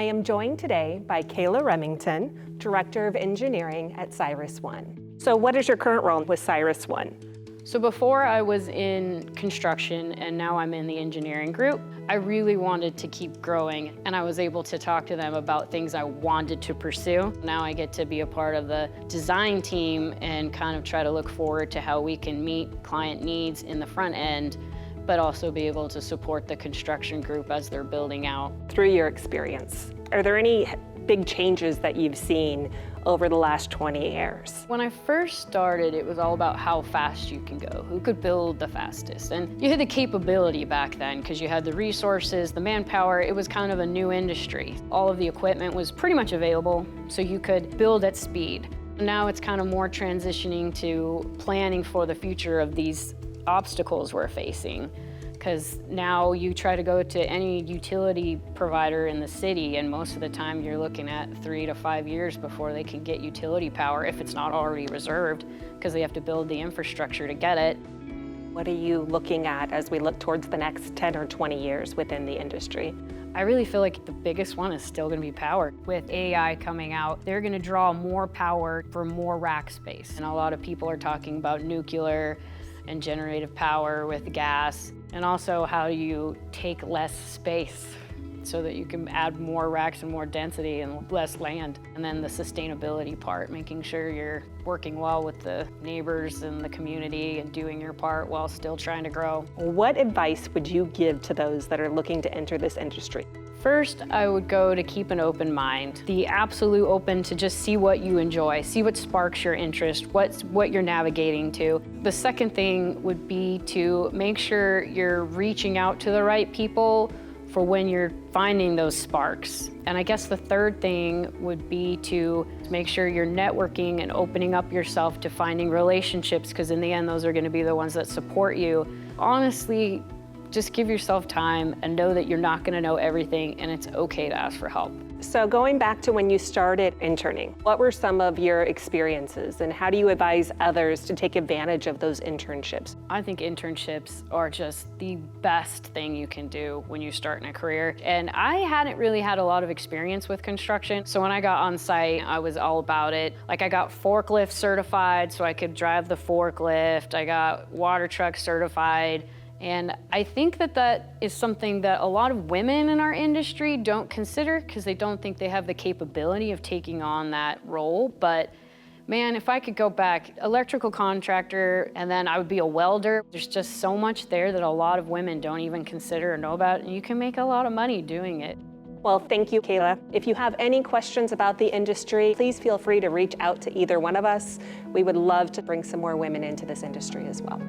I am joined today by Kayla Remington, Director of Engineering at CyrusOne. So what is your current role with CyrusOne? So before I was in construction and now I'm in the engineering group, I really wanted to keep growing and I was able to talk to them about things I wanted to pursue. Now I get to be a part of the design team and kind of try to look forward to how we can meet client needs in the front end, but also be able to support the construction group as they're building out. Through your experience, are there any big changes that you've seen over the last 20 years? When I first started, it was all about how fast you can go, who could build the fastest. And you had the capability back then because you had the resources, the manpower. It was kind of a new industry. All of the equipment was pretty much available, so you could build at speed. Now it's kind of more transitioning to planning for the future of these obstacles we're facing. Because now you try to go to any utility provider in the city and most of the time you're looking at 3 to 5 years before they can get utility power if it's not already reserved because they have to build the infrastructure to get it. What are you looking at as we look towards the next 10 or 20 years within the industry? I really feel like the biggest one is still going to be power. With AI coming out, they're going to draw more power for more rack space. And a lot of people are talking about nuclear and generative power with gas. And also how you take less space so that you can add more racks and more density and less land. And then the sustainability part, making sure you're working well with the neighbors and the community and doing your part while still trying to grow. What advice would you give to those that are looking to enter this industry? First, I would go to keep an open mind. The absolute open to just see what you enjoy, see what sparks your interest, what you're navigating to. The second thing would be to make sure you're reaching out to the right people for when you're finding those sparks. And I guess the third thing would be to make sure you're networking and opening up yourself to finding relationships, because in the end, those are going to be the ones that support you. Honestly, just give yourself time and know that you're not going to know everything and it's okay to ask for help. So going back to when you started interning, what were some of your experiences and how do you advise others to take advantage of those internships? I think internships are just the best thing you can do when you start in a career. And I hadn't really had a lot of experience with construction. So when I got on site, I was all about it. Like I got forklift certified so I could drive the forklift. I got water truck certified. And I think that that is something that a lot of women in our industry don't consider because they don't think they have the capability of taking on that role. But man, if I could go back, electrical contractor, and then I would be a welder. There's just so much there that a lot of women don't even consider or know about, and you can make a lot of money doing it. Well, thank you, Kayla. If you have any questions about the industry, please feel free to reach out to either one of us. We would love to bring some more women into this industry as well.